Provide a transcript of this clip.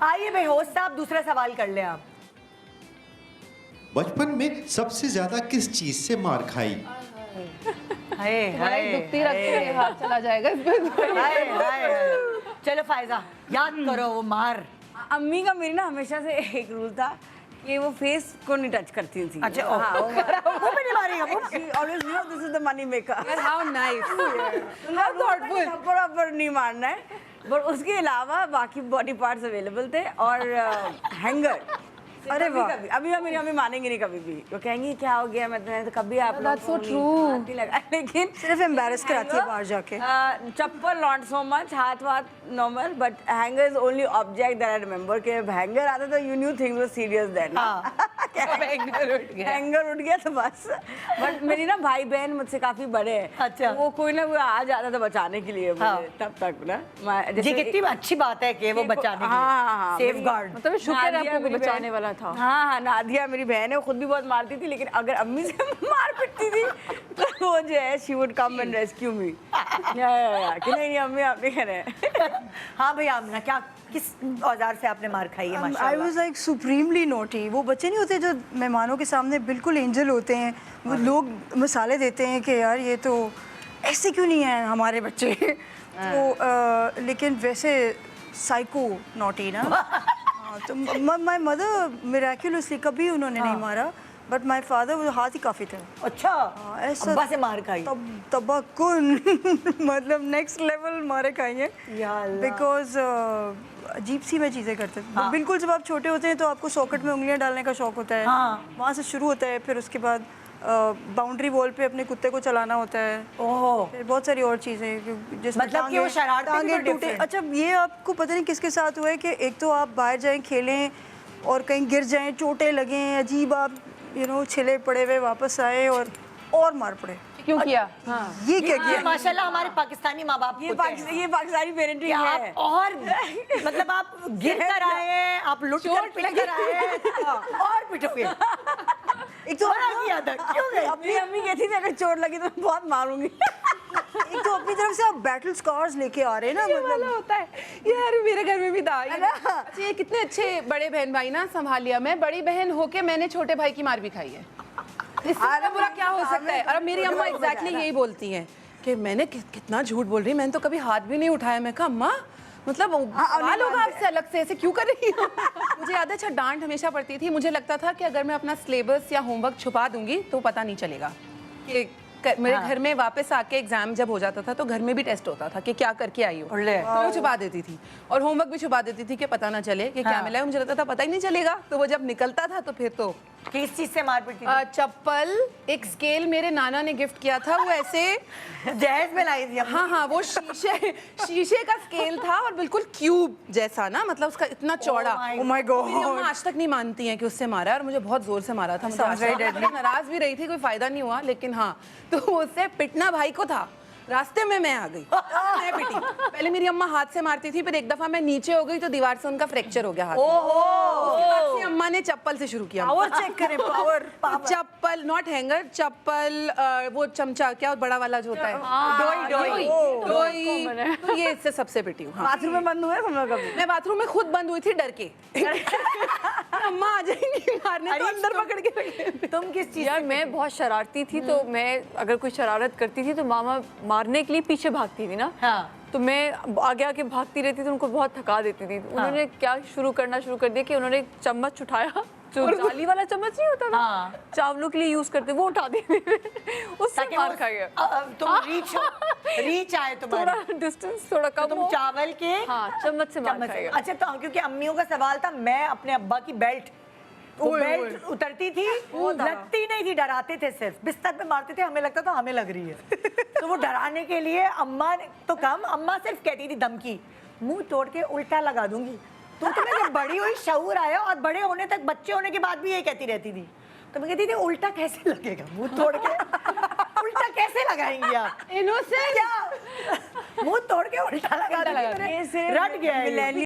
आइए भाई होस्ट साहब, दूसरा सवाल कर ले आप। बचपन में सबसे ज्यादा किस चीज से मार खाई? हाय हाय दुखती रखते हाथ चला जाएगा इस पर। हाय हाय। चलो फायजा याद करो वो मार। अम्मी का मेरी ना हमेशा से एक रूल था कि वो फेस को नहीं टच करती थी। अच्छा हाँ, वो भी नहीं मारेगा वो। she always knew this is the money maker। How nice, how thoughtful। थप्पड़ नहीं मारना है, बट उसके अलावा बाकी बॉडी पार्ट्स अवेलेबल थे और हैंगर। अरे वाह, अभी मेरी मम्मी मानेंगे नहीं कभी भी, वो कहेंगी क्या हो गया, मैं तो कभी आप That's so true। लगा, लेकिन सिर्फ एम्बैरस कराती है बाहर जाके। चप्पल नॉट सो मच, हाथ वाथ normal, but hanger is only object that I remember कि हैंगर आता तो you new things were serious then. Hanger उठ गया तो बस। बट मेरी ना भाई बहन मुझसे काफी बड़े हैं। अच्छा। वो कोई ना कोई आ जाता था बचाने के लिए मुझे, तब तक ना ये कितनी अच्छी बात है कि वो बचाने के हाँ, लिए सेफ गार्ड। मतलब शुक्र है नादिया आपको मेरी बचाने बहन- वाला था। हाँ हाँ, नादिया मेरी बहन है, वो खुद भी बहुत मारती थी, लेकिन अगर अम्मी से मार पिटती थी तो वो जो है she would come and rescue me. कि नहीं अम्मी आप नहीं करें। हाँ भैया आमना, क्या किस औजार से आपने मार खाई है? आई माशाल्लाह। Was like supremely naughty. वो बच्चे नहीं होते जो मेहमानों के सामने बिल्कुल एंजल होते हैं, वो लोग मसाले देते हैं कि यार ये तो ऐसे क्यों नहीं है हमारे बच्चे। तो लेकिन वैसे साइको नोटी ना। हाँ, तो माई मदर मिराक्युलसली कभी उन्होंने नहीं मारा, बट माई फादर वो हाथ ही काफ़ी थे। अच्छा ऐसा अब्बा से मार खाई। तबक्कुन मतलब नेक्स्ट लेवल मारे खाएंगे, या अल्लाह। बिकॉज अजीब सी मैं चीज़ें करते थे। हाँ। बिल्कुल जब आप छोटे होते हैं तो आपको सॉकेट में उंगलियां डालने का शौक होता है। हाँ। वहाँ से शुरू होता है, फिर उसके बाद बाउंड्री वॉल पे अपने कुत्ते को चलाना होता है, ओह फिर बहुत सारी और चीज़ें जिसमें मतलब कि वो शरारतें भी टांगे तो टूटे। different। अच्छा ये आपको पता नहीं किसके साथ हुआ है कि एक तो आप बाहर जाएं खेलें और कहीं गिर जाएं, चोटें लगें, अजीब आप छिले पड़े हुए वापस आए और मार पड़े। क्यों किया? हाँ। ये क्या ये किया? माशाल्लाह हमारे पाकिस्तानी माँ बाप ये पाकिस्तानी पेरेंटिंग है। आप और मतलब आप गिर कर आए हैं, आप लुट कर पिट कर आए हैं और पिटोगे। एक तो बड़ा किया था, क्यों गए? अपनी अम्मी कहती थी अगर चोट लगी तो मैं बहुत मारूंगी। एक तो अपनी तरफ से आप बैटल स्कार्स लेके आ रहे हैं ना, ये वाला मतलब होता है यार, मेरे घर में भी था ये। अच्छा, ये कितने अच्छे बड़े बहन भाई ना संभाल लिया। मैं बड़ी बहन होके मैंने छोटे भाई की मार भी खाई है। इससे बुरा क्या हो सकता है? और मेरी अम्मा एग्जैक्टली यही बोलती हैं कि मैंने कितना झूठ बोल रही, मैंने तो कभी हाथ भी नहीं उठाया। मैं कहा अम्मा मतलब सवाल होगा आपसे अलग से, ऐसे क्यों कर रही हो? मुझे याद है, अच्छा डांट हमेशा पड़ती थी। मुझे लगता था कि अगर मैं अपना सिलेबस या होमवर्क छुपा दूंगी तो पता नहीं चलेगा कि मेरे घर में वापस आके एग्जाम जब हो जाता था तो घर में भी टेस्ट होता था कि क्या करके आई हो, तो मैं छुपा देती थी। और होमवर्क भी छुपा देती थी कि पता ना चले कि क्या मिला है। मुझे लगता था पता ही नहीं चलेगा, तो वो जब निकलता था तो फिर तो किस चीज से मार पिटी? चप्पल, एक स्केल मेरे नाना ने गिफ्ट किया था, वो ऐसे जहेज में लाई थी। हाँ हाँ, वो शीशे का स्केल था और बिल्कुल क्यूब जैसा ना, मतलब उसका इतना चौड़ा। Oh my God. मेरी अम्मा आज तक नहीं मानती हैं कि उससे मारा है, और मुझे बहुत जोर से मारा था। मतलब नाराज भी रही थी, कोई फायदा नहीं हुआ, लेकिन हाँ तो उससे पिटना भाई को था। रास्ते में मैं आ गई, मैं पिटी। पहले मेरी अम्मा हाथ से मारती थी, फिर एक दफा मैं नीचे हो गई तो दीवार से उनका फ्रैक्चर हो गया हाथ। उसके बाद से अम्मा ने चप्पल से शुरू किया। पावर चेक करें, पावर। चप्पल, नॉट हैंगर, चप्पल, वो चमचा क्या बड़ा वाला जो होता है, दोई। तो ये इससे सबसे पिटी हूँ। बाथरूम में बंद हुए हम लोग कभी? मैं बाथरूम में खुद बंद हुई थी डर के। अम्मा आ जाएंगी मारने, तो अंदर पकड़ के रखे। तुम किस चीज? यार मैं बहुत शरारती थी, तो मैं अगर कोई शरारत करती थी तो मामा मारने के लिए पीछे भागती थी ना। हाँ। तो मैं आगे आके भागती रहती थी, उनको बहुत थका देती थी। उन्होंने क्या शुरू कर दिया कि उन्होंने चम्मच उठाया, जो जाली वाला चम्मच नहीं होता ना, चावलों के लिए यूज करते, वो उठा दिए। उससे मार खा गया। तुम रीच आए तुम्हारा, थोड़ा डिस्टेंस थोड़ा कम तुम हो। चावल के हाँ, चम्मच से मार खा गया। अच्छा तो क्योंकि अम्मियों का सवाल था, मैं अपने अब्बा की बेल्ट उतरती थी, लगती नहीं थी, डराते थे, सिर्फ बिस्तर पे मारते थे, हमें लगता था हमें लग रही है। तो वो डराने के लिए अम्मा तो कम, अम्मा सिर्फ कहती थी धमकी, मुंह तोड़ के उल्टा लगा दूंगी। तो तुम्हें जब बड़ी हुई शऊर आया, और बड़े होने तक, बच्चे होने के बाद भी ये कहती रहती थी। तो मैं कहती थी उल्टा कैसे लगेगा, मुंह तोड़ के उल्टा कैसे लगाएंगी आप? इनोसेंट, क्या मुंह तोड़ के उल्टा लगा देंगे? रट गया है ये।